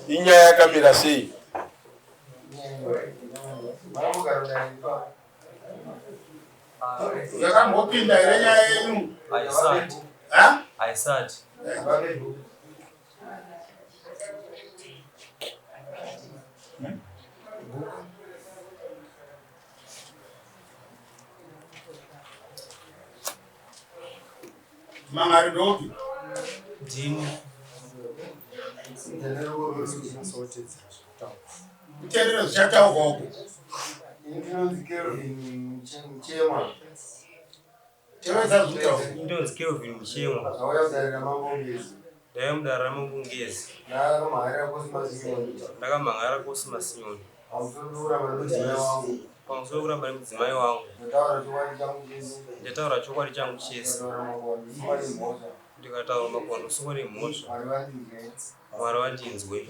Inyaya yakamira sei? Yakambopinda ere nyaya yenyu? Haisati. Mangari ndopi? Ndini. Kuteerera zvichataurwa uko. Indinonzi Kelvin Muchemwa. Auya kudarira mambongezi. Ndaiya mudarira mambongezi. Ndakamhan'ara Cosmas Nyoni. Pamusoro kuramba nemudzimai wangu. Ndataura chokwadi changu chese. Ndikataura makwando soko remhosva. Mwari wandinzwe.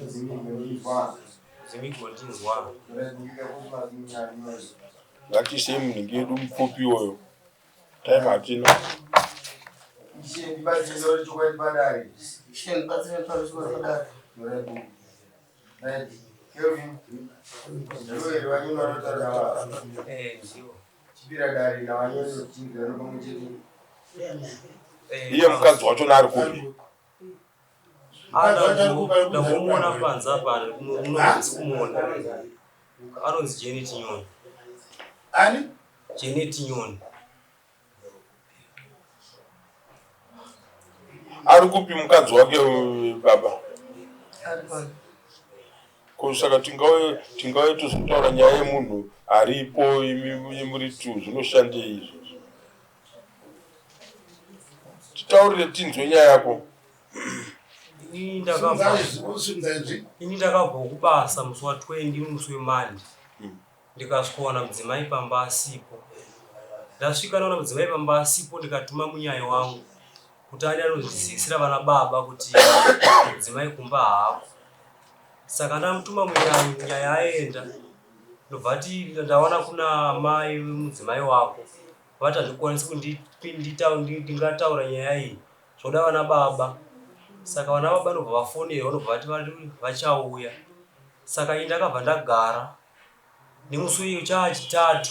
Zimigondinzwa. Ngatisei munhu wedu mupfupi iwoyo. Time hatina. Iye mukadzi wacho nari kupi? Ndamuona panze apa unonzi kumuona. Anonzi Janet Nyoni. Ani? Janet Nyoni. Ari kupi mukadzi wake baba? Kusaka tingauye tozotaura nyaya yemunhu aripo yemuri tu zvinoshandei izvo. Titaurire tinzwe nyaya yako. Ini ndakabva kubasa musi wa20 musi weMonday. Ndikasvikaona mudzimai pamba asipo. Ndasvika naona mudzimai pamba asipo ndikatuma munyaya wangu kuti ade anozvisisira vana baba kuti mudzimai kumba hapo. Saka ndamutuma munyaya aenda. Ndobva ndaona kuna mai mudzimai wako. Vati handikwanisi ndingataura nyaya iyi. Zvoda vana baba. Saka vana baba ndobva vafonera vanobva vati vachauya. Saka ini ndakabva ndagara. Nemusi uyu chachitatu.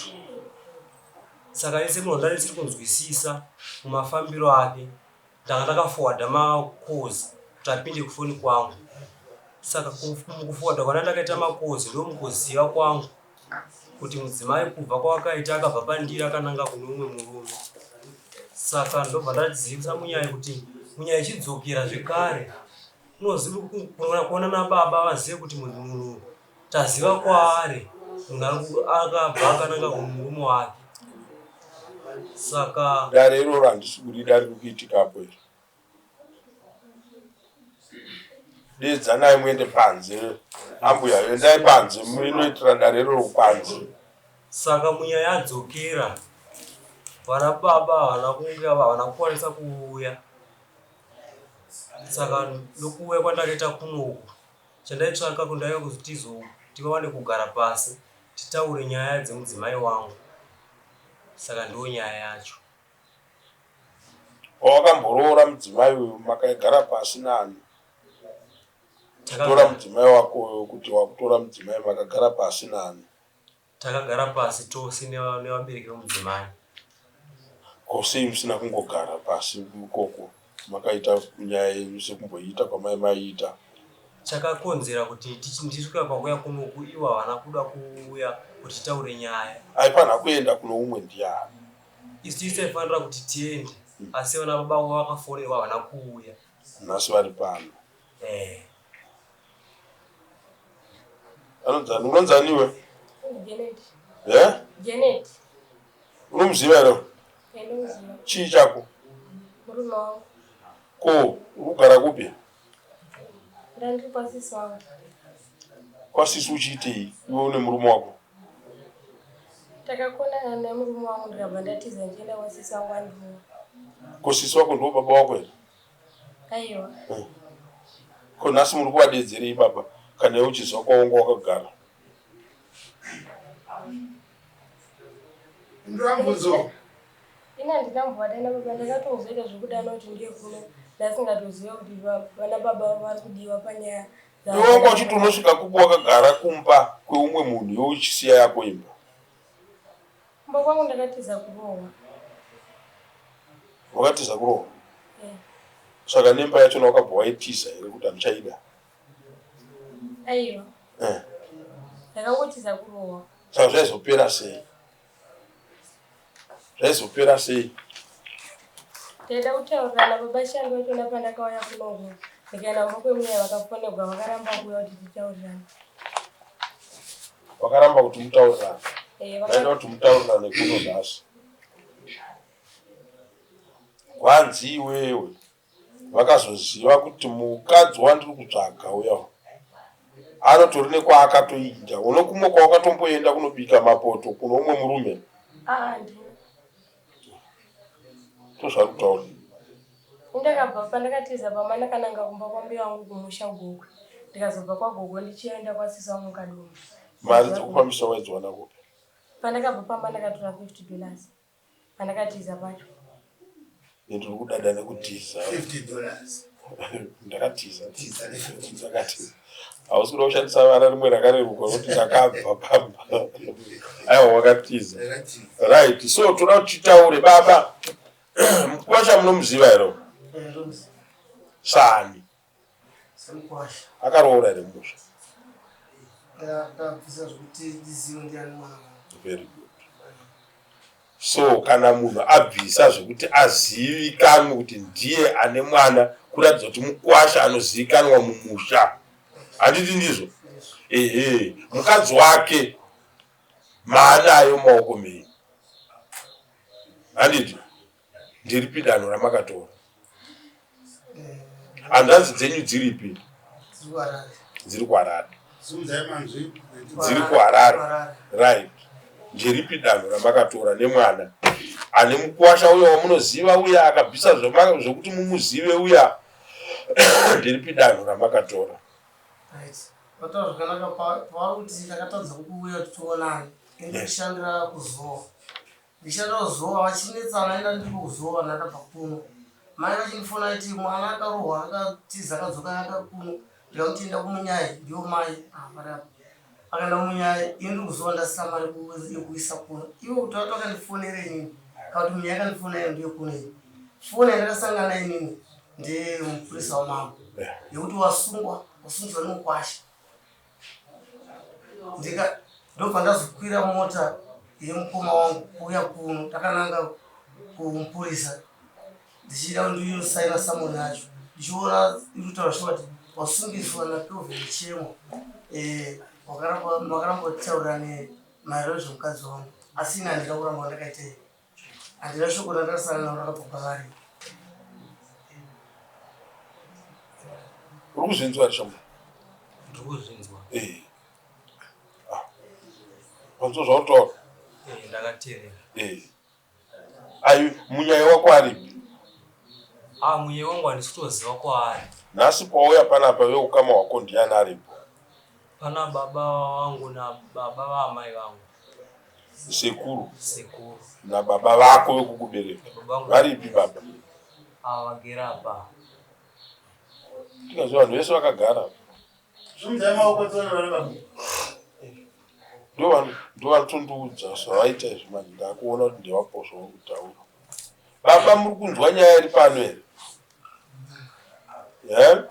Saka ese munhu ndandisiri kunzwisisa mumafambiro ake. Ndanga ndakaforwarda makozi kuti apinde kufoni kwangu. Saka mukuforwarda kwana ndakaita makozi ndomukuziva kwangu kuti mudzimai kubva kwakaita akabva pandiri akananga kune umwe murume. Saka ndobva ndadzivisa munyaya kuti munyaya ichidzokera zvekare unoziva kuona nababa vazive kuti munhu taziva kwaari munhu akabva akananga kune murume wake. Saka dare iroro handisi kuti dare kuitikapo iri. Dedzanai muende panze. Ambuya endai panze munoitira dare iroro panze. Saka munyaya adzokera. Vana baba havana kukwanisa kuuya. Saka nokuuya kwandakaita kunoku chandaitsvaka kundaiva kuti tiwane kugara pasi titaure nyaya dzemudzimai wangu. Saka ndiyo nyaya yacho. Wakamborora mudzimai uyu makaigara pasi nani? Tora mudzimai wako kuti wakutora mudzimai makagara pasi nani? Takagara pasi tose nevabereki vemudzimai. Kosei musina kungogara pasi ikoko makaita nyaya yenyu sekumboita kwamai maiita? Chakakonzera kuti ndisvika pakuya kunoku ivo havana kuda kuuya kuti taure nyaya. Haipana kuenda kuno umwe ndiani? Isu taifanira kuti tiende asi vana baba vavo vakafonerwa havana kuuya. Nhasi vari pano. Unonzaniwe? Janet. Janet. Unomuziva ere? Ndinomuziva. Chii chako? Murume wangu. Ko, urikugara kupi? Ndandiri kwasisi wangu. Kwasisi uchiitei iwe une murume wako? Takakonana nemurume wangu ndikabva ndatiza ndichienda kwasisi wangu andimuna. Ko sisi wako ndiwo baba wako ere? Aiwa. Ko nhasi muri kuvadedzerei baba kana iwe uchizwa kwawanga wakagara? Ndambudzo. Ina handinambovada nababa ndakatozoita zvekudana kuti ndiye kuno ndasingatoziva kuti vana baba vari kudiwa panyaya Iwe wachiti unosvika kubo wakagara kumba kweumwe munhu iwe uchisiya yako imba. Kumba kwangu ndakatiza kurohwa. Wakatiza kurohwa? Saka nemba yacho wakabva waitiza here kuti handichaida? Aiwa. Ndakangotiza kurohwa. Saka zvaizopera sei? Zvaizopera sei? Ndaida kutaurana baba shangu wacho napandakauya kunoku. Ndikaenda kumba kwemunyaya vakafonegwa vakaramba kuuya kuti titaurirane. Vakaramba kuti mutaurirane? Vaida kuti mutaurirane kuno nhasi. Kwanzi iwewe vakazoziva kuti mukadzi wandiri kutsvaga uya anotori nekwaakatoinda. Unokumwe kwawakatomboenda kunobika mapoto kuno umwe murume? Ndina. Tozvari kutaura. Ndakabva pandakatiza pama ndakananga kumba kwambiwa wangu kumusha gogo. Ndikazobva kwagogo ndichienda kwasisa wangu kadumu. Mari dzekufambisa waidziwana kupi? Pandakabva pamba ndakatora $50. Pandakatiza pacho. Ndiri kudada nekutiza. $50. Ndakatiza. Ndakatiza. Hausi kuda kushandisa vana rimwe rakareruka kuti ndakabva pamba. Aiwa wakatiza. Right. So toda kuti titaure baba. Mukwasha munomuziva here? Sani. Samkwasha. Akaroora here musha? Ndakabvisa zvokuti ndizive ndiani mwana. Very good. So kana munhu abvisa zvekuti azivikanwe kuti ndiye ane mwana kuratidza kuti mukwasha anozivikanwa mumusha. Handiti ndizvo? Mukadzi wake maanayo maoko mei? Handiti? Ndiripi danho ramakatora? Hanzvanzi dzenyu dziripi? Dziri kuHarare. Dziri kuHarare. Right. Ndiripi danho ramakatora nemwana ane mukwasha uya wamunoziva uya akabvisa zvokuti mumuzive uya? Ndiripi danho ramakatora? Pataura zvakanaka pavari kuti ndakatadza kuuya tichionana. Ndishandira kuZowa. Ndishandira kuZowa vachinetsana enda ndiri kuZowa ndakabva kuno. Mai vachindifona kuti mwana akarohwa akatiza akadzoka aka kuno. Ndikamuti enda kumunyaya ndiyo mai pariapo. Akaenda kumunyaya ini ndiri kuZowa ndasina mari yekuisa kuno. Ivo kuti vatokandifonere inini. Kana kuti munyaya akandifonera ndiyo kuno iyi. Foni yandakasangana inini ndemupurisa wamambo. Yekuti wasungwa nemukwasha. Ndobva ndazokwira mota yemukoma wangu kuuya kuno. Ndakananga kumupurisa ndichida ndiyosaina samoni yacho. Ndichiona irikutaura kuti wasungiswa naProvin Chemo. Wakaramba kutaura maererano nezvemukadzi wangu. Asi ini handina kuramba ndakaita iyi. Handina shoko randakasangana naro rakabva pavari. Uri kuzvinzwa Shamba? Ndiri kuzvinzwa. Wanzwa zvautaura? Ndakateerera. Ayi munyaya wako aripi? Munyaya wangu handisi kutoziva kwaari. Nhasi pauya panapa veukama wako ndiani aripo? Pana baba wangu nababa vamai vangu. Sekuru? Sekuru. Nababa vako vekukubereka? Varipi baba? Vagere apa. Tikaziva vanhu vese vakagara. Ndo vanotondudza zvavaita izvi manje ndakuona kuti ndevaposva kutaura. Baba muri kunzwa nyaya iri pano here?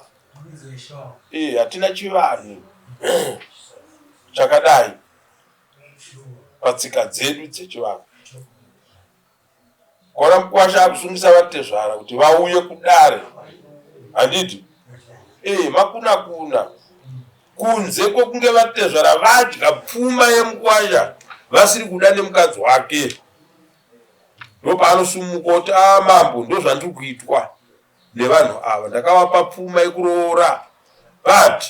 Hatina chivanhu chakadai patsika dzedu dzechivanhu. Kona mukwasha akusungisa vatezvara kuti vauye kudare. Handiti? Makuna kunze kwokunge vatezvara vadya pfuma yemukwasha vasiri kuda nemukadzi wake. Ndopanosumuka kuti mambo ndozvandiri kuitwa nevanhu ava. Ndakavapa pfuma yekuroora but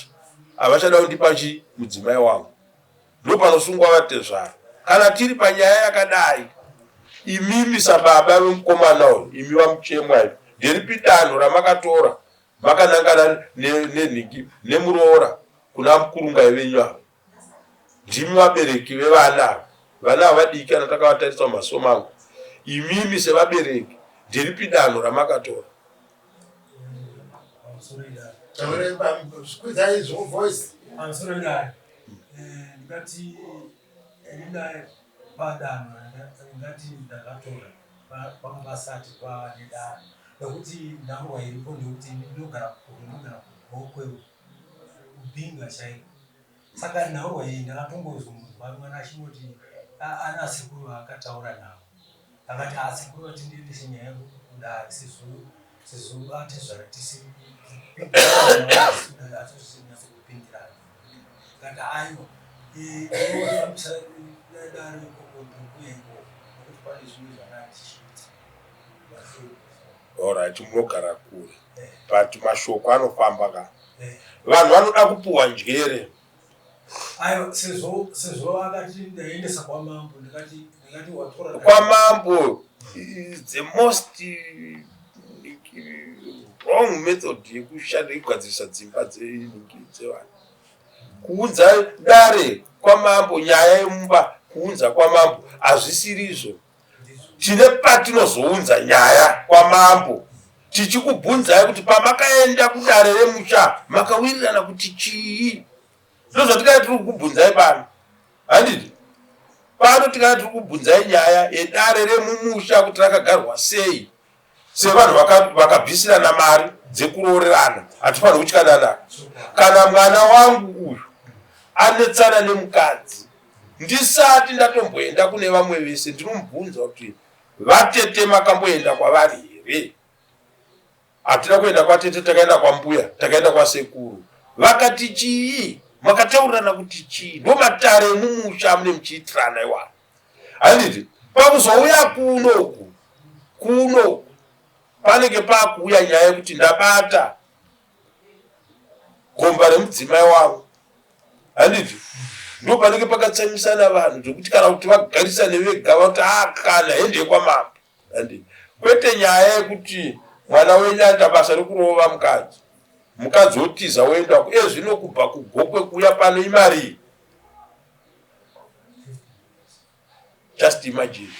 havachada kundipa mudzimai wangu. Ndopanosungwa vatezvara. Kana tiri panyaya yakadai, imimi sababa vemukomana uyu, imi vamuchemwa ivi, ndiripi danho ramakatora makanangana nenhiki nemuroora kuna mukurungai venyu ava? Ndimi vabereki vevana. Vana havadiki kana takavatarisa mumaso mangu. Imimi sevabereki ndiripi danho ramakatora? Kudzai zvo voice. Amusoro naye ndingati ndinaye padanho ndingati ndakatora pakavasati kwanedano nekuti nhanguva iripo ndekuti ndinogara kugokwe kubinga chaiko. Saka nhanguva iyi ndakatongozwa munhu mwana achingoti ana sekuru akataura navo akati asekuru ati ndiendese nyaya yekudai sizvo ati zvaratisi kupindirana kati aiwa inofambisa dare kokokuyengo nokuti pane zvimwe zvakatichiita. Alright, munogara kure but mashoko anofamba ka vanhu vanoda kupuwa njere. Aiwa sezvo akati ndaendesa kwamambo ndikati watora Kwamambo is the most wrong method yekugadzirisa dzimba dzevanhu. Kuudza dare kwamambo, nyaya yemumba kuunza kwamambo hazvisirizvo. Tine patinozounza nyaya kwamambo tichikubvunzai kuti pamakaenda kudare remusha makawirirana kuti chii. Ndozvatikati tiri kukubvunzai pano. Handiti pano tikati tiri kubvunzai nyaya yedare remumusha kuti rakagarwa sei. Sevanhu vakabvisirana mari dzekuroorerana hatifaniri kutyanana. Kana mwana wangu uyu anetsana nemukadzi ndisati ndatomboenda kune vamwe vese ndinomubvunza kuti vatete makamboenda kwavari here. Hatina kuenda kwatete, takaenda kwambuya, takaenda kwasekuru. Vakati chii? Makataurirana kuti chii? Ndo matare emumusha mune muchiitirana iwana. Handiti pakuzouya kuno panenge pakuuya nyaya yekuti ndabata gomba remudzimai wangu. Handiti ndo panenge pakatsamisana vanhu zvokuti kana kuti vagarisane vega vati kana hende kwamambo. Handiti kwete nyaya yekuti mwana wenyu aita basa rekurova mukadzi otiza woenda ezvino kubva kugokwe kuya pano imari. Just imagine.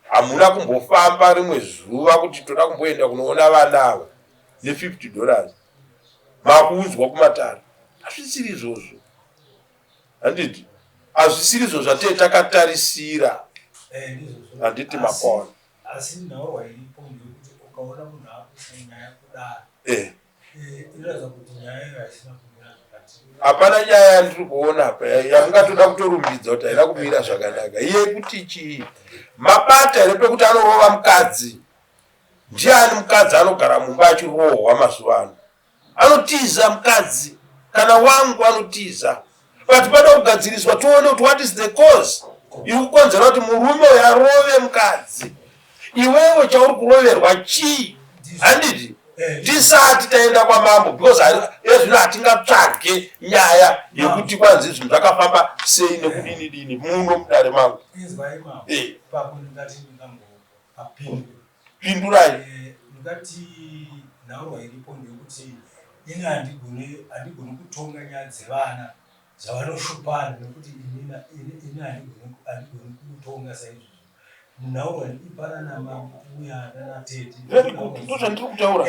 Hamuna kumbofamba rimwe zuva kuti toda kumboenda kunoona vana ava ne$50 makuudzwa kumatare. Hazvisiri izvozvo. Handiti hazvisiri izvo zvatei takatarisira. Handiti mapona. Asi nhaurwa iripo ndekuti ukaona munhu akunyaya kudara inoratidza kuti nyaya iyo haisina kumira zvakati. Hapana nyaya yandiri kuona apa yamungatoda kutorumbidza kuti haina kumira zvakanaka. Iye kuti chii? Mabata here pekuti anorova mukadzi. Ndiani mukadzi anogara mumba achirohwa mazuva ano? Anotiza mukadzi. Kana wangu anotiza. But pada kugadziriswa toone kuti what is the cause? Iri kukonzera kuti murume uyu arove mukadzi. Iwewe chauri kuroverwa chii? Handiti tisati taenda kwamambo because ezvino hatingatsvage nyaya yekuti kwanzi zvinhu zvakafamba sei nekudini muno mudare mangu. Izwai mambo papo ndingati Pindurai. Ndingati nhaurwa iripo ndekuti ini handigoni kutonga nyaya dzevana dzavanoshupana nekuti ini handigoni kutonga saizvozvo. Nhaurwa ipana namabuya nanatete Ndozvandiri kutaura.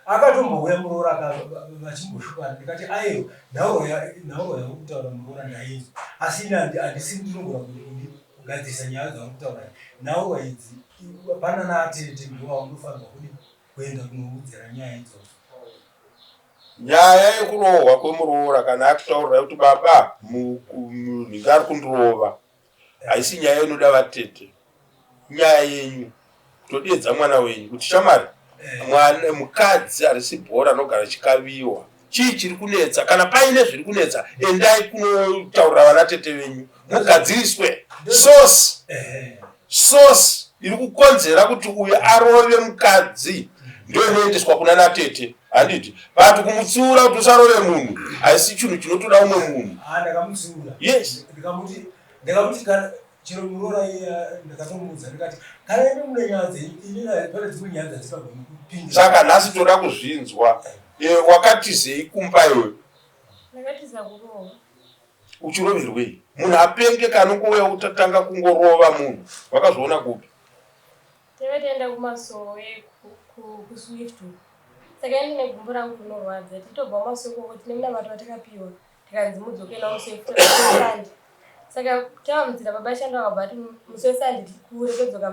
Akatombouya muroora vachimboshupana ndikati aiwa nhaurwa yakutaura muroora ndainzwa asi ini handisi ndinogona kugadzirisa nyaya dzavakutaura. Nhaurwa idzi pana naatete ndiwo unofanirwa kuenda kunoudzira nyaya idzodzo. Nyaya yekurohwa kwemuroora kana akutaurira kuti baba munhu ari kundirova haisi nyaya inoda vatete. Nyaya yenyu kutodedza mwana wenyu kuti shamwari mwana mukadzi harisi bhora anogara chikaviwa. Chii chiri kunetsa? Kana paine zviri kunetsa endai kunotaurira vana tete venyu mugadziriswe. Source iri kukonzera kuti uyu arove mukadzi ndio inoendeswa kuna natete. Handiti vantu kumutsiura kuti usarove munhu haisi chinhu chinotoda umwe munhu. Ndakamutsiura. Yes. Ndikamuti kana chero muroora ndakatomudza ndikati kana ine mune nyaya pane dzimwe nyaya dzatisigoni kupinda. Saka nhasi toda kuzvinzwa. Wakatizei kumba iwe? Ndakatiza kurohwa. Uchiroverwei? Munhu apenge kanongouya utatanga kungorova munhu. Wakazviona kupi? Tevetaenda kumasowe kuSwift. Saka ndine gumbo rangu rinorwadza. Titobva masoko tine munamato watakapiwa. Tikanzi mudzokera musefrandi. Saka tamudzira baba shanda wakabva musesandi tikure todzoka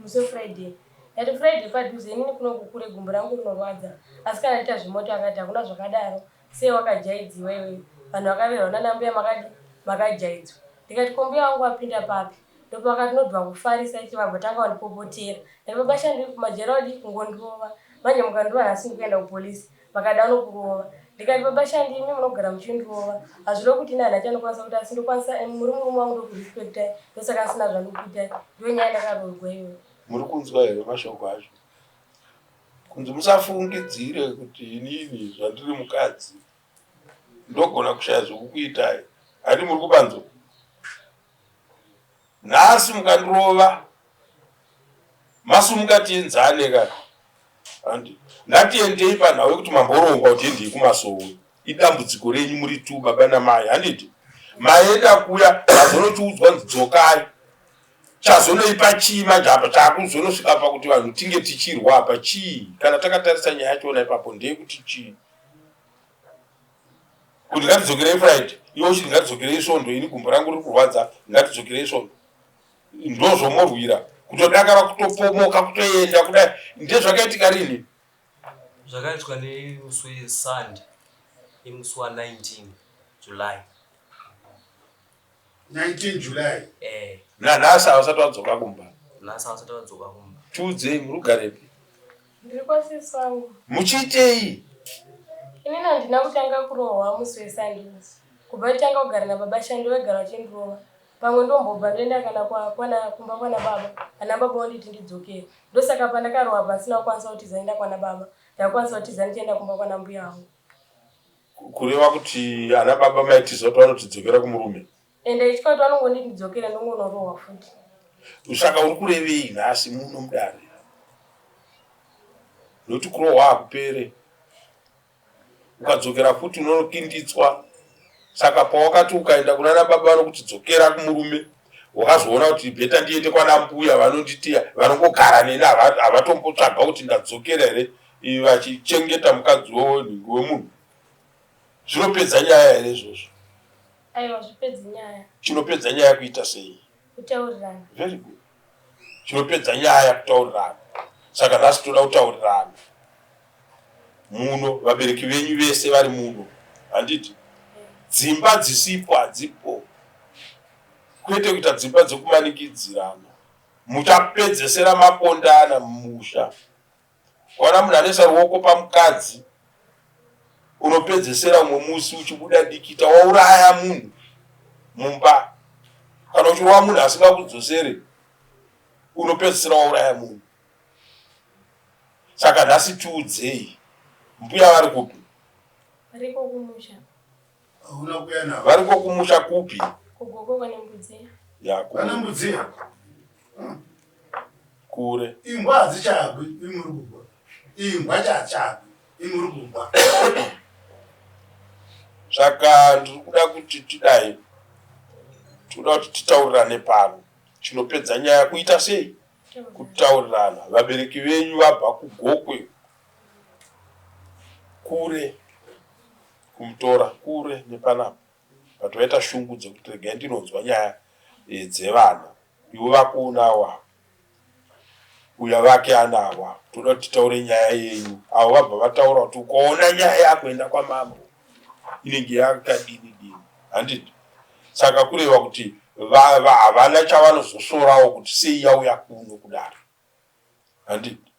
musefriday. Yati Friday padhuze inini kunokukure gumbo rangu rinorwadza. Asi kana ita zvimoto akati hakuna zvakadaro. Sei wakajaidziwa iwewe. Vanhu vakaverwa nana mbuya makajaidzwa. Ndikati kombuya wangu wapinda papi. Ndipo akatinobva kufarisa ichi vabva tanga vandipopotera. Ndipo baba shandi kumajerodi kungondirova. Manje mukandiwana asi ndikuenda kupolisi. Vakada nokurova. Ndikati baba shandi imi munogara muchindirova. Hazviro kuti nani achanokwanisa kuti asi ndokwanisa murume wangu ndokurespecta. Ndosaka asina zvandokuita. Ndiyo nyaya ndakarorwa iyoyo. Muri kunzwa here mashoko acho? Kunzi musafungidzire kuti inini zvandiri mukadzi ndogona kushaya zvokukuitai. Handi muri kubanzo. Nhasi mukandirova masumuka tienzane kana. Handi ngatiendei panhau yekuti mamborongwa kuti endei kumasowe. Idambudziko renyu muri tu baba namai. Handiti maenda kuya mazonotiudzwa ndidzokai. Chazonoipa chii manje apa chakuzonosvika pakuti vanhu tinge tichirwa apa chii? Kana takatarisa nyaya yachona ipapo ndeyekuti chii? Kuti ngatidzokerei Friday, iwo chiti ngatidzokerei Svondo, ini gumbo rangu riri kurwadza, ngatidzokerei Svondo. Ndozvomorwira kutodakara kutopomoka kutoenda kudai. Ndezvakaitika rini? Zvakaitwa nemusi weSunday, nemusi wa19 July. 19 July. Nanhasi havasati vadzoka kumba. Nhasi havasati vadzoka kumba. Tiudzei muri kugarepi? Ndiri kwasisi wangu. Muchiitei? Inini handina kutanga kurohwa musi weSunday. Kubva tanga kugara nababa shandi vagara vachindirova. Pamwe ndombobva ndoenda kana kumba kwana baba. Ana baba vanditi ndidzokere. Ndosaka pandakarohwa pasina kukwanisa kutiza nenda kwana baba. Ndakwanisa kutiza ndichienda kumba kwana mbuya wangu. Kureva kuti ana baba maitiza kuti vanotidzokera kumurume. Ende ichika kuti vanongonditi ndidzokere ndongonorohwa futi. Saka uri kurevei nhasi muno mudare? Nokuti kurohwa hakupere. Ukadzokera futi unokinditswa. Saka pawakati ukaenda kunana baba vanokutidzokera kumurume, wakazoona kuti bheta ndiende kwana mbuya vanonditi vanongogara neni havatombotsvaga kuti ndadzokera here vachichengeta mukadzi wemunhu. Zvinopedza nyaya here izvozvo? Aiwa, zvipedzi nyaya. Chinopedza nyaya kuita sei? Kutaurirana. Very good. Chinopedza nyaya kutaurirana. Saka nhasi toda kutaurirana. Muno vabereki venyu vese vari muno. Handiti? Dzimba dzisipo hadzipo. Kwete kuita dzimba dzokumanikidzirana. Muchapedzesera mapondana mumusha. Kana munhu anoisa ruoko pamukadzi, unopedzesera umwe musi uchibuda dikita wauraya munhu mumba. Kana uchirohwa munhu asingakudzosere, unopedzesera wauraya munhu. Saka nhasi tiudzei, mbuya vari kupi? Variko kumusha. Hauna kuya navo? Variko kumusha kupi? Kugoko kwane mbudzi. Ya, kwane mbudzi. Kure. Imbwa hadzichagwi, imuri kugwa. Imbwa chachagwi, imuri kugwa. Saka ndiri kuda kuti tidai. Toda kuti titaurirane pano. Chinopedza nyaya kuita sei? Kutaurirana. Vabereki venyu vabva kugokwe. Kure. Kumutora kure nepanapa. Vati vaita shungu dzekuti regai ndinonzwa nyaya dzevana. Ivo vakuonawa. Uya vake anawa. Toda kuti titaure nyaya yenyu. Avo vabva vataura kuti ukaona nyaya yakuenda kwamambo inenge yakadini dini. Handiti? Saka kureva kuti havana chavanozosorawo kuti sei yauya kuno kudaro. Handiti?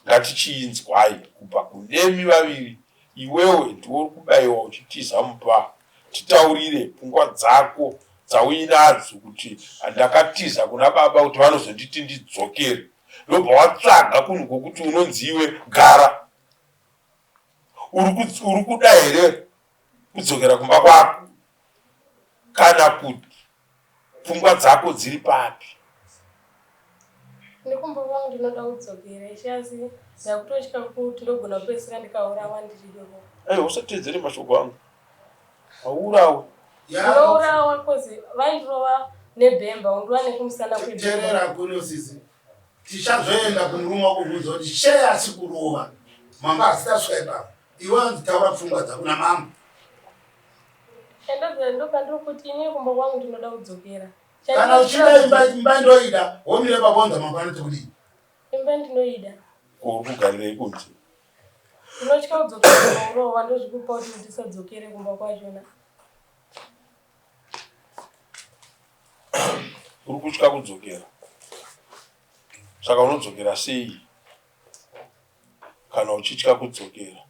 Ngatichiinzwai kubva kunemi vaviri. Iwewe ndiwo uri kubayiwa uchitiza mupa. Titaurire pfungwa dzako dzauinadzo kuti ndakatiza kuna baba kuti vanozonditi ndidzokere. Ndobva watsvaga kunhu kwokuti unonziwe gara. Uri kuda here kudzokera kumba kwako? Kana kuti pfungwa dzako dziri papi? Ndikumba kwangu ndinoda kudzokera. Ishasi ndakutosvika kuti ndogona kupedzisira ndikaurawa ndichidoko. Usatedzere mashoko angu. Haurawe. Ndinourawa kozi vaindirova nebhemba undiwa nekumusana kwebhemba. Terera kuno sisi. Tichazoenda kumurume wako kubvunza kuti sheya asikurova. Mamba asitasvika ipapo. Iwe anditaura pfungwa dzako namama. Ndo pandiri kuti ini kumba kwangu ndinoda kudzokera. Kana uchida imba ndoida, womire pabonza mangwana tokudii. Imba ndinoida. Kugarire kunzi. Ndinotya kudzokera kurowa ndozvikupa kuti ndisadzokere kumba kwachona. Uri kutya kudzokera. Saka unodzokera sei? Kana uchitya kudzokera.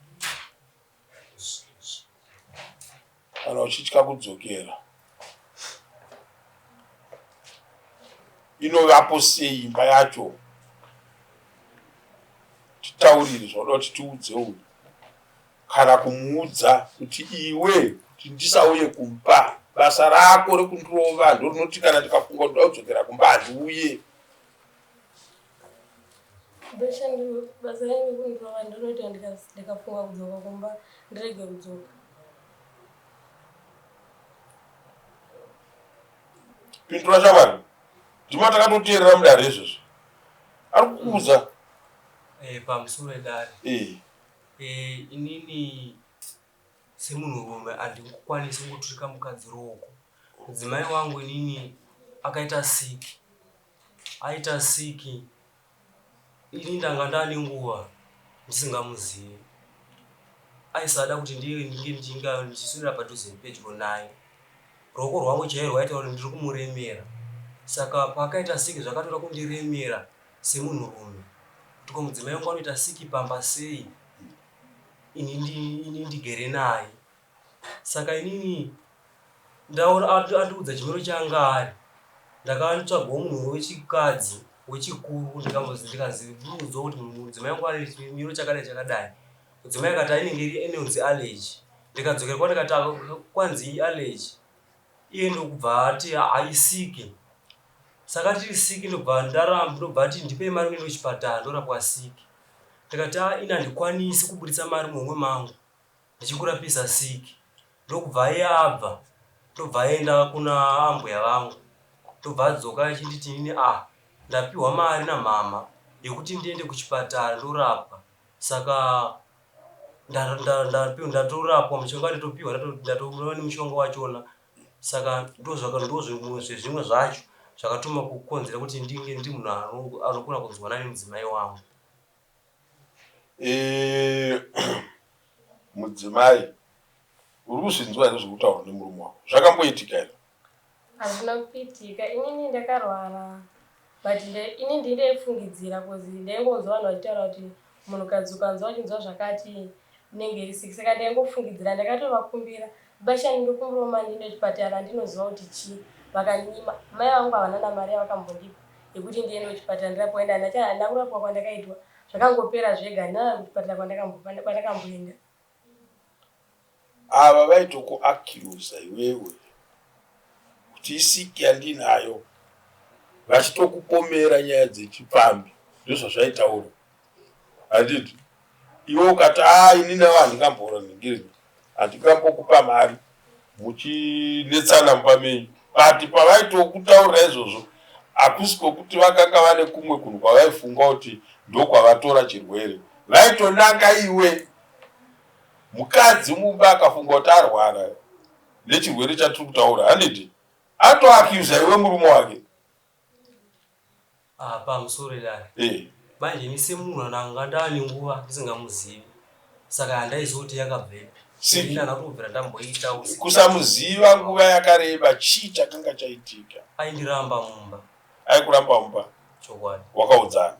Kana uchitya kudzokera. Inovapo sei imba yacho? Titaurire zvoda kuti tiudze uyu. Kana kumuudza kuti iwe kuti ndisauye kumba. Basa rako rekundirova ndinoti kana ndikafunga kuti ndaudzokera kumba handiuye. Basa rangu kundirova ndinoti ndikafunga kudzoka kumba ndirege kudzoka. Pintura shamwari. Ndima takatoteerera mudare izvozvo. Ari kukuudza. Pamusoro edare. Inini semunhurume handikukwanisi kungoturika mukadzi ruoko. Mudzimai wangu inini akaita siki. Aita siki. Ini ndanga ndane nguva ndisingamuzivi. Aisada kuti ndinge ndichiswera padhuze pedyo naye. Ruoko rwangu chairwo rwaita kuti ndiri kumuremera. Saka pakaita siki zvakatora kundiremera semunhurume. Kuti mudzimai wangu anoita siki pamba sei ini ndigere naye. Saka inini ndaona andiudza chimiro changa ari. Ndakatsvagawo munhu wechikadzi wechikuru ndikaziviudzwa kuti mudzimai wangu ane chimiro chakadai. Mudzimai akati inenge inonzi allergy. Ndikadzokera kwandikati kwanzi allergy. Iye ndokubva ati haisiki. Saka tiri siki ndobva ndaramba ndobva ati ndipe mari uende kuchipatara ndorapwa siki. Ndikati ina handikwanisi kubudisa mari mumwe mangu ndichikurapisa siki. Ndokubva iye abva ndobva aenda kuna ambuya vangu. Ndobva adzoka achinditi ini ndapiwa mari namama yekuti ndiende kuchipatara ndorapwa. Saka ndatorapwa mushonga ndatopiwa ndatoona mushonga wachona. Saka ndozvimwe zvacho zvakatuma kukonzera kuti ndinge ndi munhu anokona kunzwa nani mudzimai wangu. Mudzimai uri kuzvinzwa here zvekutaura nemurume wako? Zvakamboitika here? Hazvina kuitika. Inini ndakarwara. But ini ndindefungidzira kuzi ndaingonzwa vanhu vachitaura kuti munhukadzi ukanzwa uchinzwa zvakati inenge iri siki. Saka ndaingofungidzira ndakatovakumbira. Bashani ndokumbirawo mari ndiende kuchipatara ndinoziva kuti chii. Vakanyima. Mai vangu havana namari yavakambondipa yekuti ndiende kuchipatara ndirapoenda. Handina kurapwa kwandakaitwa. Zvakangopera zvega ndinana kuchipatara kwandakamboenda. Ava vaitokuaccuse iwewe kuti isiki yandinayo. Vachitokupomera nyaya dzechipambi. Ndozvazvaitaura. Handiti? Iwe ukati inini handingamboora ningiri. Handingambokupa mari. Muchinetsana mumba menyu. But pavaitokutaurira izvozvo hakusiko kuti vakanga vane kumwe kunhu kwavaifunga kuti ndokwavatora chirwere. Vaitonanga iwe mukadzi mumba akafunga kuti arwara nechirwere chatiri kutaura. Handiti? Atoaccuse iwe murume wake. Pamusoro edare. Manje ini semunhu ndanga ndane nguva ndisingamuzivi. Saka handaiziva kuti yakabvepi. Ndakatobvira ndamboita kusamuziva nguva yakareba. Chii chakanga chaitika? Aindiramba mumba. Aikuramba mumba? Chokwadi. Wakaudzana?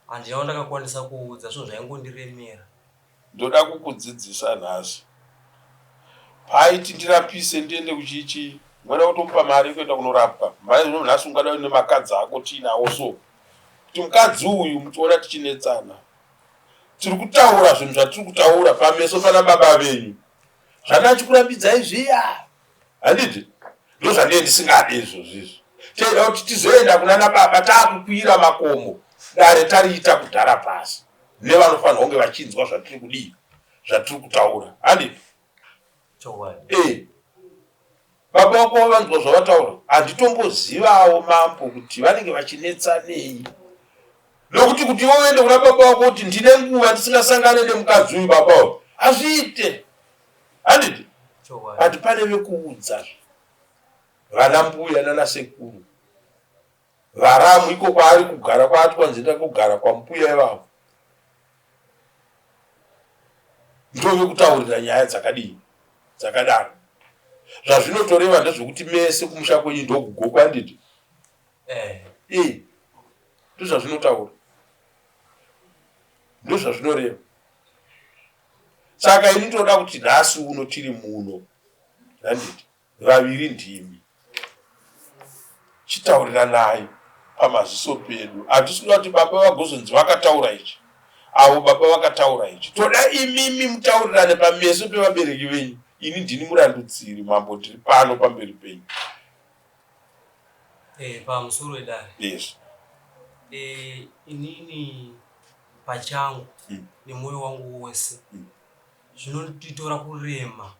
Handina ndakakwanisa kuudza zvinhu zvaingondiremera. Ndoda kukudzidzisa nhasi. Paiti ndirapise ndiende kuchichi mwana kutomupa mari kuenda kunorapwa. Mari nhasi ungada nemakadzi ako tiinawo so. Kuti mukadzi uyu muchiona tichinetsana. Tiri kutaura zvinhu zvatiri kutaura pameso pana baba venyu. Zvakachikurambidza zviya. Handiti? Ndozvandiye ndisingade izvozvo. Tinoda kuti tizoenda kunana baba taakukwira makomo. Dare tariita kudhara pasi. Nevanofanira kunge vachinzwa zvatiri kudii, zvatiri kutaura. Handiti? Chokwadi. Baba wako vanzwa zvavataura. Handitombozivawo mambo kuti vanenge vachinetsanei. Nokuti kuti iwe uende kuna baba wako kuti ndine nguva ndisingasangane nemukadzi uyu baba wako azviite. Handiti? Ati pane vekuudza vana mbuya nana sekuru varamu iko kwaari kugara kwaati kwanzenda kugara kwambuya ivavo ndove kutaurira nyaya dzakadini dzakadaro. Zvazvinotoreva ndezvekuti mese kumusha kwenyu ndokugokwa. Handiti? Ndozvazvinotaura, ndozvazvinoreva. Saka ini ndoda kuti nhasi uno tiri muno, handiti, vaviri ndimi, chitaurira naye pamaziso pedu. Hatisikuda kuti baba vagozonzi vakataura ichi, avo baba vakataura ichi. Toda imimi mutaurirane pameso pevabereki venyu. Ini ndini murandudziri, mambo ndiri pano pamberi penyu. Pamusoro wedare. Yes. Inini pachangu nemoyo wangu wose zvinonditora kurema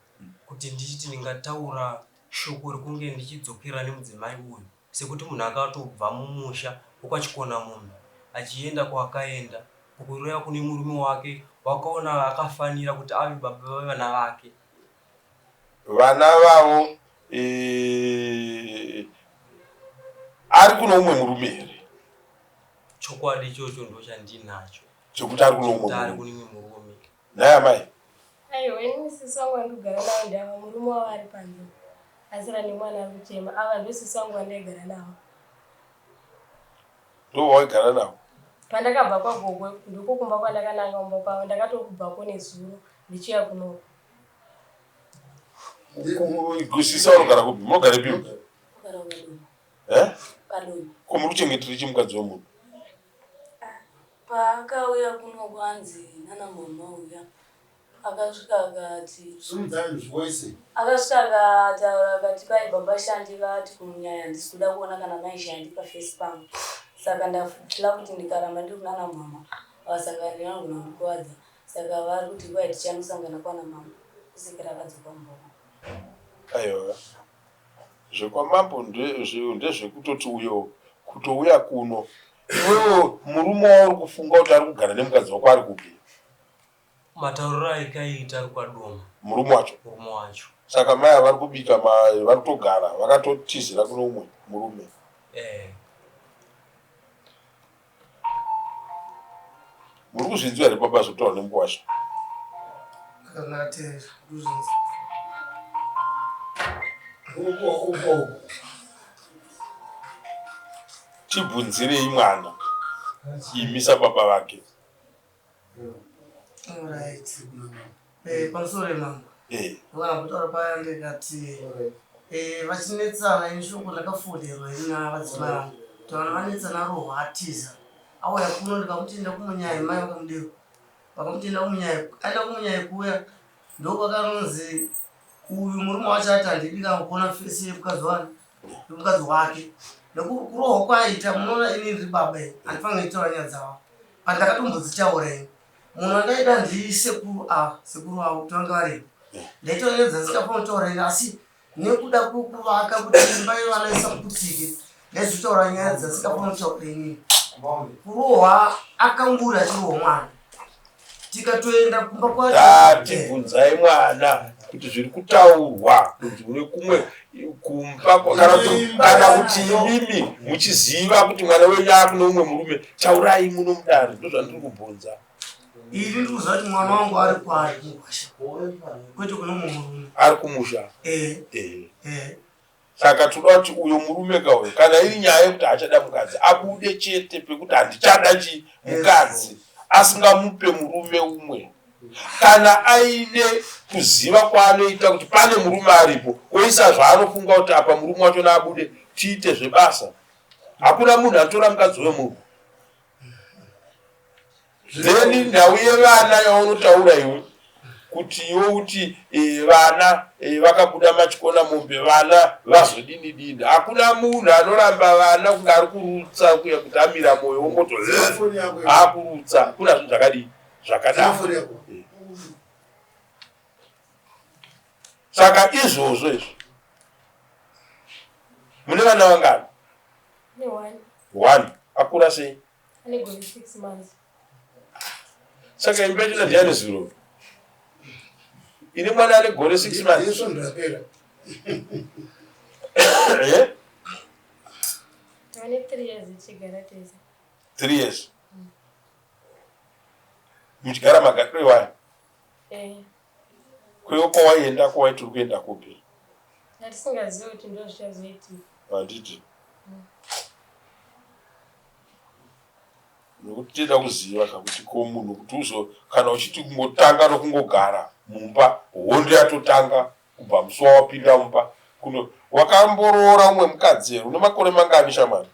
kuti ndichiti ndingataura shoko rekunge ndichidzokera nemudzimai uyu, sekuti munhu akatobva mumusha ukachikona munhu achienda kwakaenda kukureva kune murume wake wakaona akafanira kuti ave baba vevana vake. Vana vavo ari kuno umwe murume here? Chokwadi ichocho ndo chandinacho chokuti ari kuno umwe murume. Naye mai aiwa ini sisi wangu andogara nawo ndava murume wavo ari panze asira nemwana ari kuchema ava ndo sisi wangu andaigara nawo. ndo waigara nawo? Pandakabva kwagogwe ndiko kumba kwandakananga umba kwavo ndakatokubvako nezuro ndichiya kunoko. Sisa unogara kupi? Munogara pipi? Kugara kuDomo. Kadomo. Ko muri kuchengetera chimukadzi womunhu? Paakauya kuno kwanzi nana mama uya akasvika akati akasvika akataura akati pai baba shandi vati kumunyaya handisi kuda kuona kana mai shandi pafesi pangu, saka ndafutira kuti ndikaramba ndiri kunana mama vasanganira vangu nandikuwadza, saka vari kuti vai tichandosangana kwana mama kusekera akadzoka mumba. Aiwa zvekwamambo ndezvekutoti uyo kutouya kuno iwewo murume wauri kufunga kuti ari kugara nemukadzi wako ari kupi? Matauriro aikaita ari kwaDomo. Murume wacho? Murume wacho. Saka mai avari kubika vari kutogara vakatotizira kuno umwe murume. Muri kuzvinzwa here baba zvotaura nemukwasha? Kanatera Chibvunzirei mwana imisa baba vake. Alright. Pamusoro mama. Vana kutaura paya ndikati vachinetsana ini shoko ndakafonderwa ina vadzimai vangu kuti vana vanetsana rohwatiza auya kuno ndikamutenda kumunyaya mai vakamudero vakamutenda kumunyaya aenda kumunyaya kuya ndokwakanonzi uyu murume wacho ati handidi kangokuona fesi yemukadzi wake nekurohwa kwaaita munoona ini ndiri baba handifanira itaura nyaya dzavo pandakatombodzitaura ini munhu andaida ndii sekuru sekuru avo kuti vanga varema ndaitaura nyaya dzandisingafana kutaura ini asi nekuda kukuvaka kuti imba yevana isaputike ndaizotaura nyaya dzandisingafana kutaura ini kurohwa akangura achirohwa mwana tikatoenda kumba kwatibvunzai mwana kuti zviri kutaurwa kuti une kumwe kumba kana kuti imimi muchiziva kuti mwana wenyu akuno umwe murume taurai muno mudare. Ndo zvandiri kubvunza. Ini ndikuziva kuti mwana wangu ari kwari kumusha kwete kuno murume ari kumusha. Saka toda kuti uyo murume kauyo kana iri nyaya yekuti achada mukadzi abude chete pekuti handichada mukadzi asingamupe murume umwe, kana aine kuziva kwaanoita kuti pane murume aripo oisa zvaanofunga kuti apa murume wacho naabude tiite zvebasa. Hakuna munhu anotora mukadzi wemunhu. Zeni ndau yevana yaunotaura iwe kuti iwe kuti vana vakabuda machikona mombe vana vazodini dini. Hakuna munhu anoramba vana kunge ari kurutsa kuya kuti amira moyo wongotoziva akurutsa. Kuna zvinhu zvakadini zvakadaro. Saka izvozvo izvo mune vana vangani? 1. Akura sei? ane gore 6 months. Saka imba china ndiani zero. Ine mwana ane gore 6 months. Yesu ndapera. Ane 3 years chigara tesa. 3 years. Muchigara magakwe wani. Kweyo kwa waienda kwa waituri kuenda kupi. Ndatisingaziva kuti ndo zvichazoitika. Handiti. Nokuti tinoda kuziva kuti ko munhu kuti kana uchiti kungotanga nokungogara mumba hondo yatotanga kubva musi wawapinda mumba kuno wakamboroora umwe mukadzi une makore mangani shamani?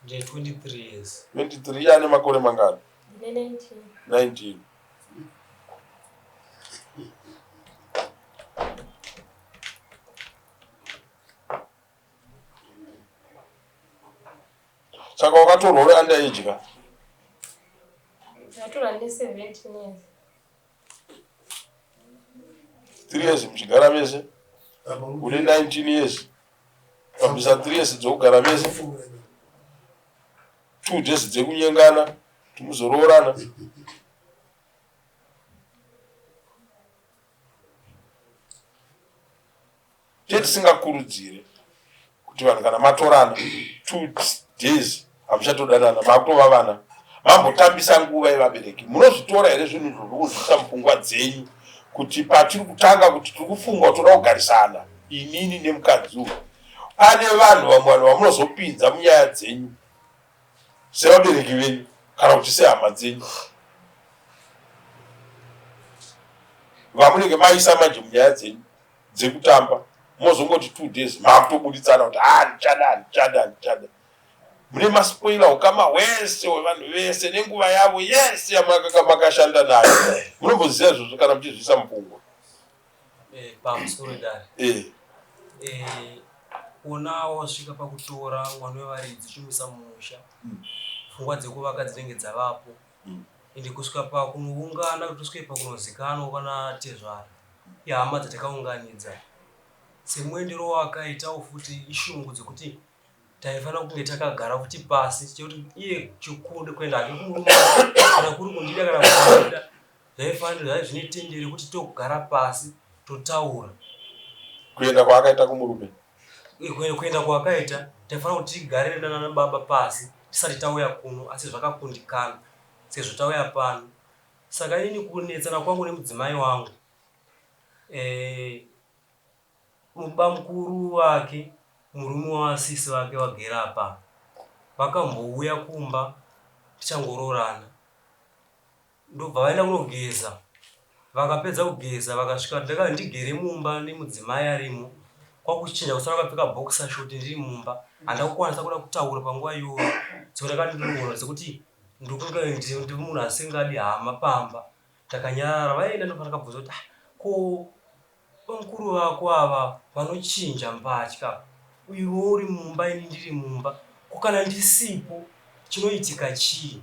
23 years. 23 ane makore mangani? 19. Saka wakatorwa uri underage ka? Ndatora ndi 17 years. 3 years muchigara mese? Uri 19 years. Kabisa 3 years dzokugara mese? 2 days dzekunyengana, timuzoroorana. Tisingakurudzire kuti vanhu kana matorana 2 days hamuchatodanana makutova vana. Mambotambisa nguva yevabereki. Munozvitora here zvinhu zvirikuzvisa mupfungwa dzenyu kuti patiri kutanga kuti tiri kufunga toda kugarisana inini nemukadzi uyu. Pane vanhu vamwe vamunozopinza munyaya dzenyu sevabereki venyu kana kuti sehama dzenyu. Vamunenge maisa manje munyaya dzenyu dzekutamba mozongoti 2 days makutobuditsana kuti ndichada. Mune maspoila ukama wese wevanhu vese nenguva yavo yese yamakashanda nayo. Munomboziva izvozvo kana muchizvisa mupfungwa? Pamusoro dare. Ona wasvika pakutora mwana wevaridzi chimisa mumusha. Pfungwa dzekuvaka dzinenge dzavapo. Ende kusvika pakunoungana kuti tusvike pakunozikanwa kana tezvara. Hama dzatakaunganidza. Semwendero wakaitawo futi ishungu dzekuti taifana kunge takagara futi pasi chekuti iye chikude kuenda hake kumuruma kana kuri kundida kana kundida zvaifanira zvine tendere kuti togara pasi totaura. Kuenda kwaakaita kumurume? Kuenda kwaakaita taifana kuti tigare nana baba pasi tisati tauya kuno, asi zvakakundikana sezvo tauya pano. Saka ini kunetsana kwangu nemudzimai wangu muba mukuru wake murume wasisi wake wagera apa vakambouya kumba tichangororana. Ndobva vaenda kunogeza. Vakapedza kugeza vakasvika ndakati ndigere mumba nemudzimai arimo. Kwakuchinja kusara vakapfeka boxer short ndiri mumba. Handakukwanisa kuda kutaura panguva iyoyo. Saka ndakandinoona sekuti ndi munhu asingadi hama pamba. Takanyarara vaenda ndopana kabvunza kuti ko mukuru vako ava vanochinja mbatya. Uyu uri mumba ini ndiri mumba. Kana ndisipo chinoitika chii?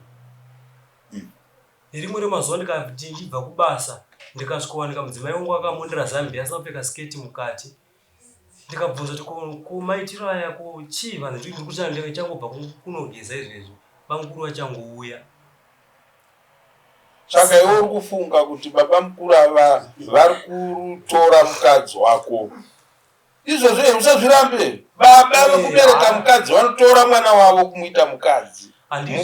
Rimwe remazuva ndikati ndibva kubasa ndikasvikowanika mudzimai wangu akamondera zambia asina kupfeka sketi mukati. Ndikabvunza kuti ko maitiro aya ko chii vanhu ndiri kuti ndichangobva kunogeza izvezvo bamukuru vachangouya. Saka iwe uri kufunga kuti baba mukuru ava vari kutora mukadzi wako. Izvozvo usazvirambe. Baba vekubereka mukadzi vanotora mwana wavo kumuita mukadzi.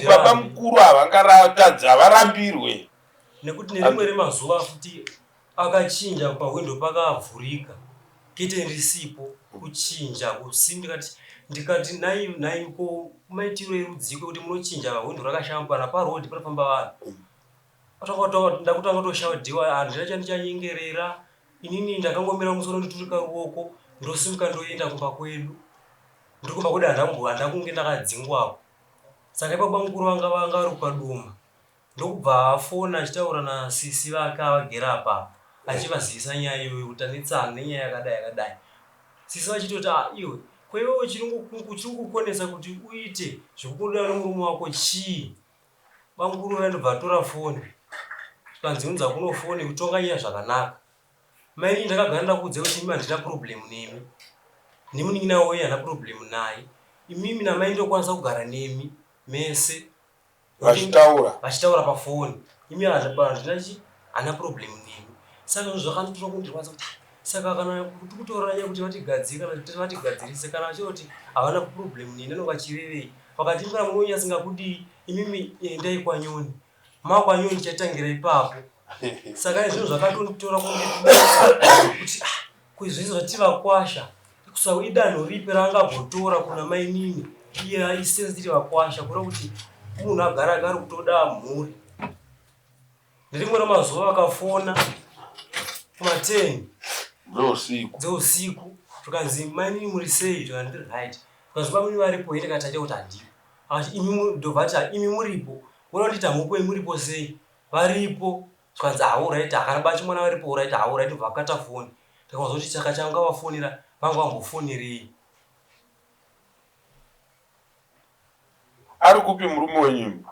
Baba mukuru havangaratadzi havarambirwe. Nekuti nerimwe remazuva futi akachinja pawindo pakavhurika. Kete ndisipo kuchinja kusimba ndikati nai ko maitiro erudziko kuti munochinja pawindo rakashambana parodi panofamba vanhu. Ndakutanga toshaudiwa handina ndichanyengerera. Inini ndakangomira musoro nditurika ruoko ndosimuka ndoenda kumba kwedu. Ndiri kumba kwedu handakunge ndakadzingwapo. Saka baba mukuru vanga vari paduma. Ndokubva afona achitaura nasisi vake avagera apa achivazivisa nyaya iyoyo kuti anetsana nenyaya yakadai. Sisi vachitoti iwe kwaiwewo chiri kukonesa kuti uite zvekubuda nomurume wako chii? Bamukuru vandobva atora foni. Kanziunza kuno foni kutonga nyaya zvakanaka. Maini ndakagara ndakuudza kuti imi handina problem nemi. Nemunin'ina woye handina problem naye. Imimi namai ndokwanisa kugara nemi mese. vachitaura pafoni imi hana problem nemi saka zvakanditora kundirwadza kuti saka kana kuti kutora nyaya kuti vatigadzire kana kuti vatigadzirise kana vachoti havana problem neni anonga chirevei pakati mbara munonyi asingakudii imimi endai kwanyoni makwanyoni chaitangira ipapo saka izvinhu zvakatonditora kuti kuizvizvo zvativakwasha kusava idanho ripi raangabhotora kuna mainini iye aisensitive vakwasha kuda kuti munhu agara kutoda mhuri. Nerimwe ramazuva vakafona kuma10 dzeusiku tukanzi mainini muri sei tikati ndiri right tukanzi pamweni varipo here tikati kuti handipo akati imi ndobva ati imi muripo kuda kuti tamupoi muripo sei varipo tukanzi alright akaraba chimwana varipo right alright bva akata foni takawanza kuti chaka changa vafonera vanga vambofonerei. Ari kupi murume wenyu?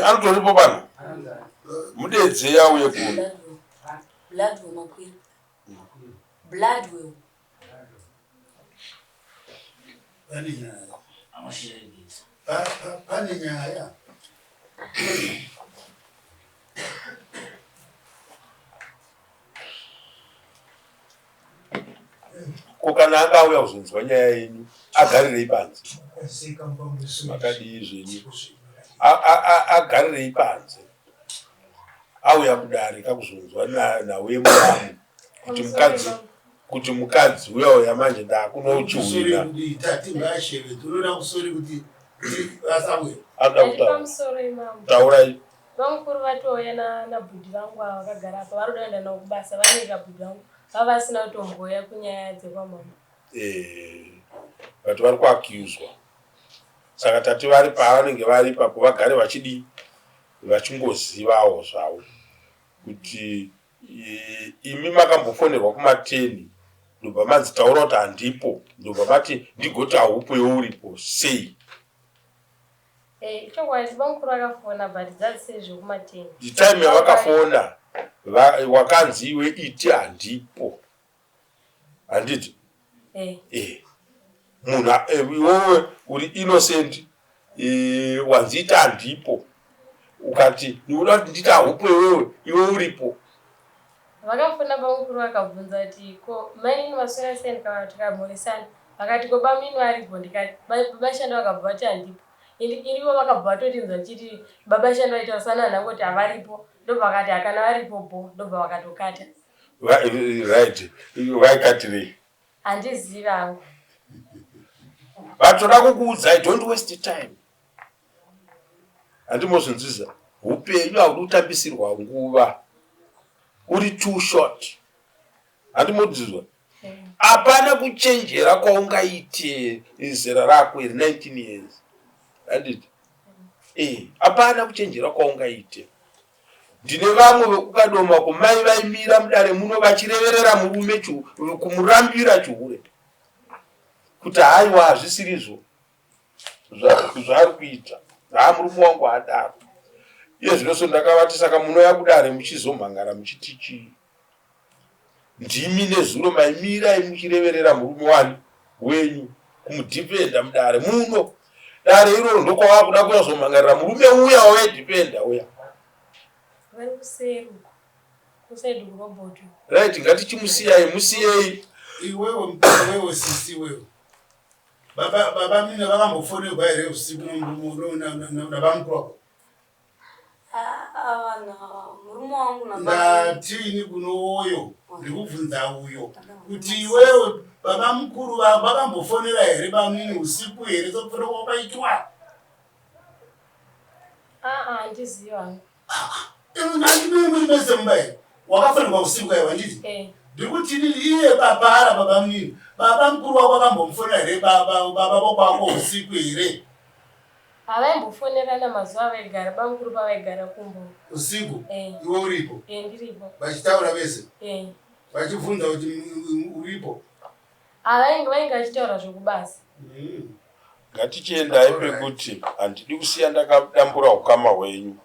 Anotoripo pano? Mudedze yauye kuno. Bloodwell makwiri. Bloodwell. Pane nyaya. Kana angauya kuzonzwa nyaya yenyu agarirei panze makadii zvenyu agarirei panze auya kudarika kuzonzwa nawe muramu kuti mukadzi uyauya manje ndakunouchiwira taurai vamukuru vatouya nabhudhi vangu ava vakagara apa vari kudaenda navo kubasa vaneka bhudhi vangu vava vasina kutomboya kunyaya dzekwamama. Vati vari kuakiuzwa saka tati vari pavanenge vari papo vagare vachidii vachingozivawo zvavo kuti imi makambofonerwa kuma10 ndobva manzi taura kuti handipo ndobva mati ndigoti haupo iwe uripo sei. Chokwadi vamukuru vakafona but dzasezvo kuma10 time yavakafona wakanzi iwe iti handipo handiti munhu iwewe uri innocent wanzi iti handipo ukati ndinoda kuti nditi haupo iwe uripo. Vakafona vamukuru vakabvunza kuti ko mainini maswera sei tikamhoresana vakati ko bamini varipo ndikati babashanda vakabva vati handipo irivo vakabva vatotinzwa chiti babashanda vaitausana nangoti havaripo ndobva vakati hakana varipopo ndobva vakatokata. Right vaikatirei handizivi vangu vatoda kukuudzai don't waste time handimozvinzwisa upenyu haudi kutambisirwa nguva uri too short handimodzizwa hapana kuchenjera kwaungaite zera rako iri 19 years handiti hapana kuchenjera kwaungaite. Ndine vamwe vekukadoma kumai vaimira mudare muno vachireverera murume kumurambira chihure kuti haiwa hazvisirizvo zvaari kuita murume wangu hadaro iye zvinoso ndakavati saka munouya kudare muchizomhangara muchiti chii ndimi nezuro maimirai muchireverera murume wani wenyu kumudhipenda mudare muno dare iroro ndokwava kuda kuyazomhangarira murume uya wawaidhipenda uya right ngatichimusiyai musiyei iwewe sisi wewe baba mine vakambofonerwa here usiku nabamukuru wako murume wangu ndatini kuno uyo ndikubvunza uyo kuti iwewe baba mukuru vako vakambofonera here bamini usiku here sokufonera kwakaitwa handiziva mese mbai wakafonerwa usiku aiwa nditi ndikutini iye papara baba mini baba mukuru wako akambomfonera here baba vokwako usiku here havaimbofonerana mazuva avaigara bamukuru pavaigara kumbo usiku iwe uripo ndiripo vachitaura vese vachibvunza kuti uripo vainge vachitaura zvokubasa. ngatichiendai pekuti handidi kusiya ndakadambura ukama hwenyu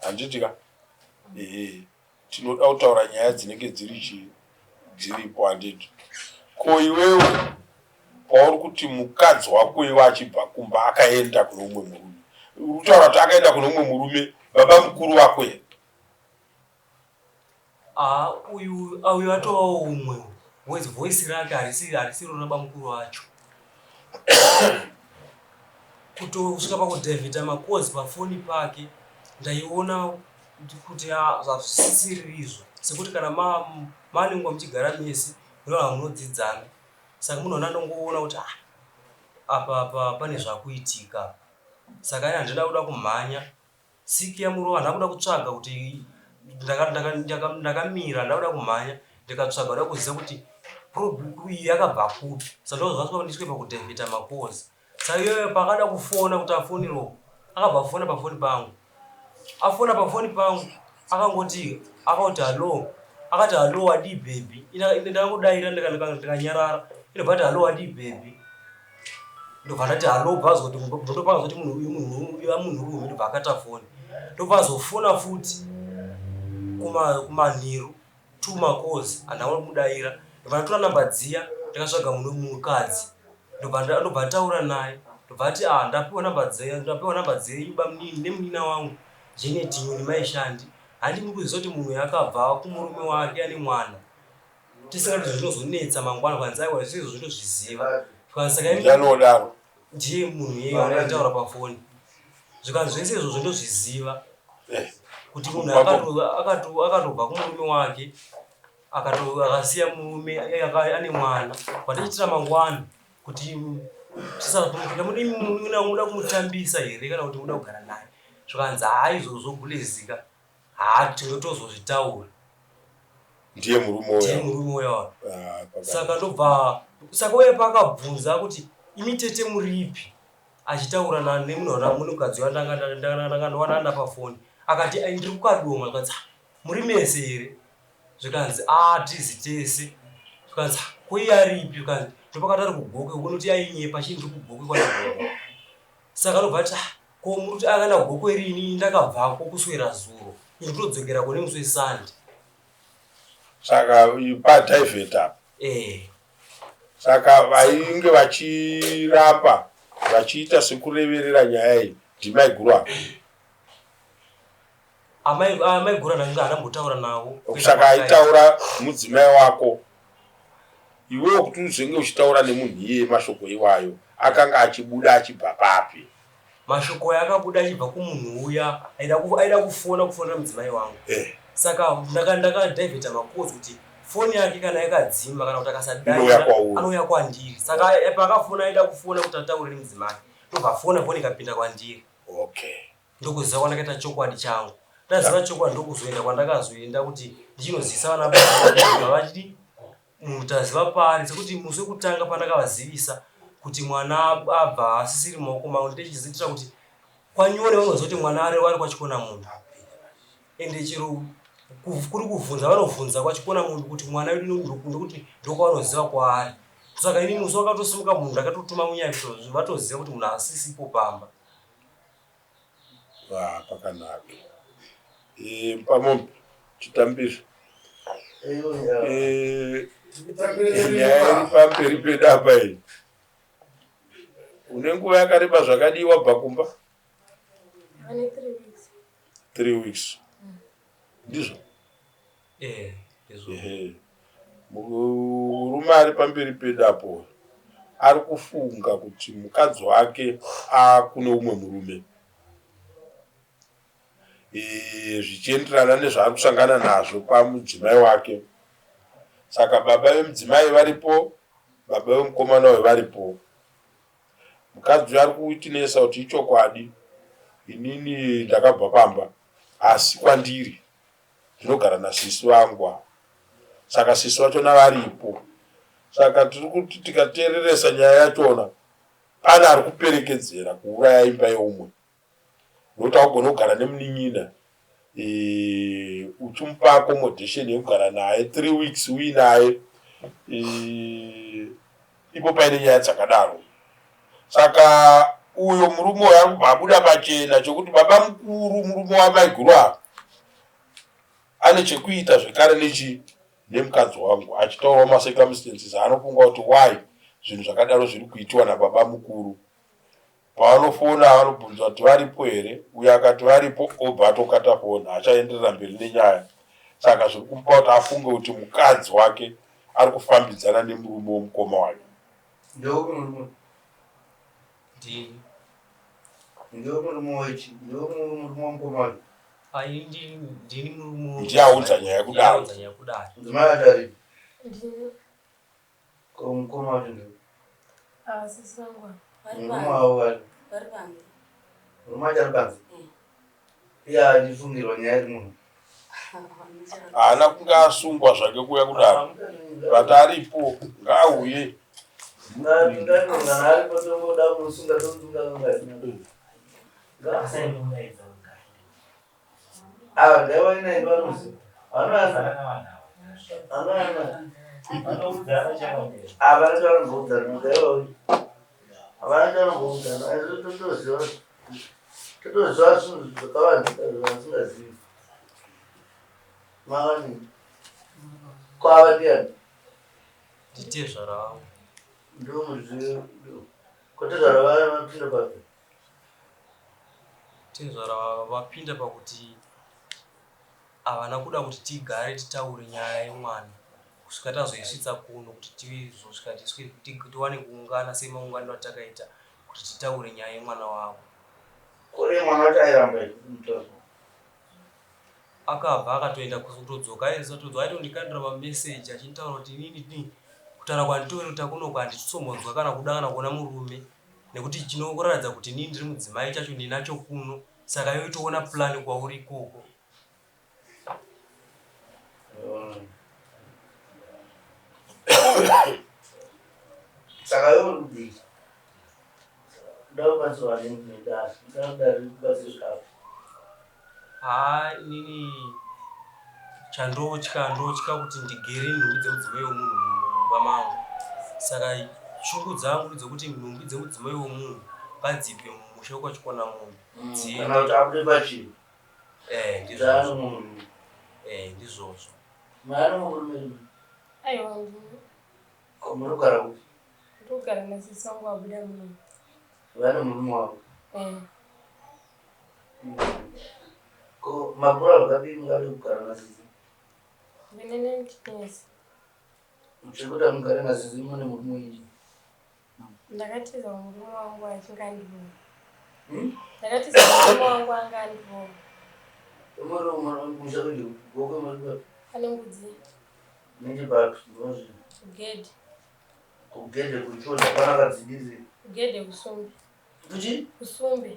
handitika tinoda kutaura nyaya dzinenge dziripo handiti ko iwewe pauri kuti mukadzi wako iwe achibva kumba akaenda kuno umwe murume. Utaura kuti akaenda kuno umwe murume baba mukuru wako here? Uyu atovawo umwe. Voice rake harisiro baba mukuru wacho. Kutosvika pakudhavhita makozi pafoni pake ndaiona kuti hazvisisiri izvo, sekuti kana manengwa muchigara mese munova munodzidzana, saka munhu anongoona kuti apa pane zvakuitika. Saka ine handina kuda kumhanya siki yamurova, ndakuda kutsvaga kuti ndakamira, ndakuda kumhanya ndikatsvaga, kuda kuziva kuti iyi yakabva kupi. Saka ndozvasvika ndisvike pakudhavhita makozi. Saka iyoyo pakada kufona kuti afonero, akabva afona pafoni pangu. Afona pafoni pangu akangoti halo, akati halo wadii baby. Ndakangodaira ndikanyarara, inobva ati halo wadii baby. Ndobva ndati halo, bvazwa kuti ndopanga kuti munhurume, ndobva akata foni. Ndobva azofona futi kumanheru 2 makozi andaona kumudaira. Ndobva ndatora namba dziya ndikatsvaga mukadzi. Ndobva ataura naye, ndobva ati ndapiwa namba dzenyu nemunina wangu Janet Nyoni Maishandi. Handimi kuziva kuti munhu yakabva kumurume wake ane mwana. Tisingati zvinozonetsa mangwana kwanzi aiwa zvizvo zvitozviziva. Zvanodaro ndiye munhu iye anotaura pafoni. Zvikanzi zvese izvo zvindozviziva kuti munhu akatobva kumurume wake akasiya murume ane mwana. Kwatichitira mangwana kuti muda kumutambisa here kana kuti muda kugara naye. Zvikanzi izvozvo gulezika tinotozozvitaura. ndiye murume uyo. Saka ndobva uye pakabvunza kuti imi tete muripi, achitaura nemunhukadzi wandakanowana pafoni. Akati ndiri kukadoma. Zvikanzi muri mese here? Zvikanzi tizi tese. Zvikanzi koiye aripi? Zvikanzi ndopakati ari kugoke, kunoti ainyepa chii ndiri kugoke kwanagogo. Saka ndobva ati ko muri kuti akaenda kugokwe rini? Ndakabvako kuswera zuro, ndinotodzokera kune musi weSunday. Saka padhaivheti apa. Saka vainge vachirapa vachiita sekureverera nyaya iyi ndimai guru apa. Amai guru ndanga anambotaura nawo. Saka aitaura mudzimai wako, iwewe kuti uzenge uchitaura nemunhu iye mashoko iwayo akanga achibuda achibva papi? Mashoko akabuda achibva kumunhu uya aida kufonera mudzimai wangu. Saka ndakadhaivheta makozi kuti foni yake kana yakadzima kana kuti akasadaira anouya kwandiri. Saka pakafona aida kufona kuti ataurire mudzimai, ndobva foni ikapinda kwandiri. Ndokuziva kwandakaita chokwadi changu. Ndaziva chokwadi ndokuzoenda kwandakazoenda kuti ndichinoziisa vana baba vachiti mutaziva pari, sekuti musi wekutanga pandakavazivisa kuti mwana abva asisiri maoko mangu, ndichizitira kuti kwanyore vanoziva kuti mwana ari kwachikona munhu. Ende chero kuri kuvhunza vanobvunza kwachikona munhu kuti mwana wedu ndokuti ndokwavanoziva kwaari. Saka ini musi wakatosimuka munhu ndakatotuma munyaya kuti vatoziva kuti munhu asisipo pamba. Pakanaka. Pamombe chitambizvo. Nyaya iri pamberi pedu apa iyi. Une nguva yakareba zvakadii wabva kumba? 3 weeks. Ndizvo? Murume ari pamberi pedu apo ari kufunga kuti mukadzi wake akune umwe murume. Zvichienderana nezvaari kusangana nazvo pamudzimai wake. Saka baba vemudzimai varipo, baba vemukomana we varipo. Mukadzi ari kutinesa kuti ichokwadi, inini ndakabva pamba, asi kwandiri ndinogara nasisi vangu. Saka sisi vachona varipo. Saka tiri kuti tikateereresa nyaya yachona, pana ari kuperekedzera kuuraya imba yeumwe. Nokuti augona kugara nemunin'ina uchimupa accommodation yekugara naye 3 weeks uinaye, ipo paine nyaya dzakadaro. Saka uyo murume uyo ari kubva abuda pachena chokuti baba mukuru murume wamai guru apa ane chekuita zvekare nemukadzi wangu, achitaurawo macircumstances anofunga kuti why zvinhu zvakadaro zviri kuitiwa nababa mukuru. Pavanofona vanobvunza kuti varipo here, uyo akati varipo obva atokata foni, hachaenderera mberi nenyaya. Saka zviri kumupa kuti afunge kuti mukadzi wake ari kufambidzana nemurume womukoma wake. Ndeupi murume? Ndini. Ndeupi murume wechi? Ndeupi murume womukoma wake? Ndini murume. Ndiyaudza nyaya yekudaro. Mudzimai atari? Ndini. Ko mukoma wacho ndeupi? Sisi vangu. Murume wavo vari? Vari panze. Murume wacho ari panze? Iye achifungirwa nyaya iri munhu. Haana kunge asungwa zvake kuuya kudaro. But aripo ngaauye. Ngana aripo tomoda musunga ndaiwa inaindi vanoziva vanoana havana chavanogoudzana ngaiwa havana chavanogoudzana asi totoziva zvinhu zvakawandika zvasingazivi mavani kwava ndiani nditezvara vangu ndo muzivi kotezvara vaya vapinda papi tezvara vapinda pakuti havana kuda kuti tigare titaure nyaya yemwana kusvika tazoisvitsa kuno kuti tivizosvika tiwane kuungana semaungano atakaita kuti titaure nyaya yemwana wavo. kore mwana wacho airamba mutauro akabva akatoenda kutodzoka aitondikandira mameseji achinditaura kuti inini kutaura kwanditoere kuti akunoku handitsombonzwa kana kuda kana kuona murume nekuti chinokuratidza kuti inini ndiri mudzimai chacho ndinacho kuno saka yoitoona pulani kwauri ikoko. saka yorudii ndaubatsirwa nendasi ndaudabatsira zvikafu inini ndotya kuti ndigere nhumbi dzemudzimai womunhu mumba mangu. Saka shungu dzangu ndedzokuti nhumbi dzemudzimai womunhu ngadzibve mumusha kwachikona munhu. Kana kuti abude pachii? Ndizvozvo. Mwana murume. Aiwa ndini. Ko munogara kuti? Ndogara nasisi wangu abuda muno. Vane murume wavo? Ko makura vakadii mungade kugara nasisi? Venene nditinesi. Muchikuta mugare nasisi mune murume inji? Ndakatiza murume wangu achinga ndivona. Ndakatiza murume wangu anga andivona. Musha kuji gogo muri pane mbudzi nechipapi ndozvi kugedhe kuchona kwana kadzidizi kugedhe kusumbe kuchi kusumbe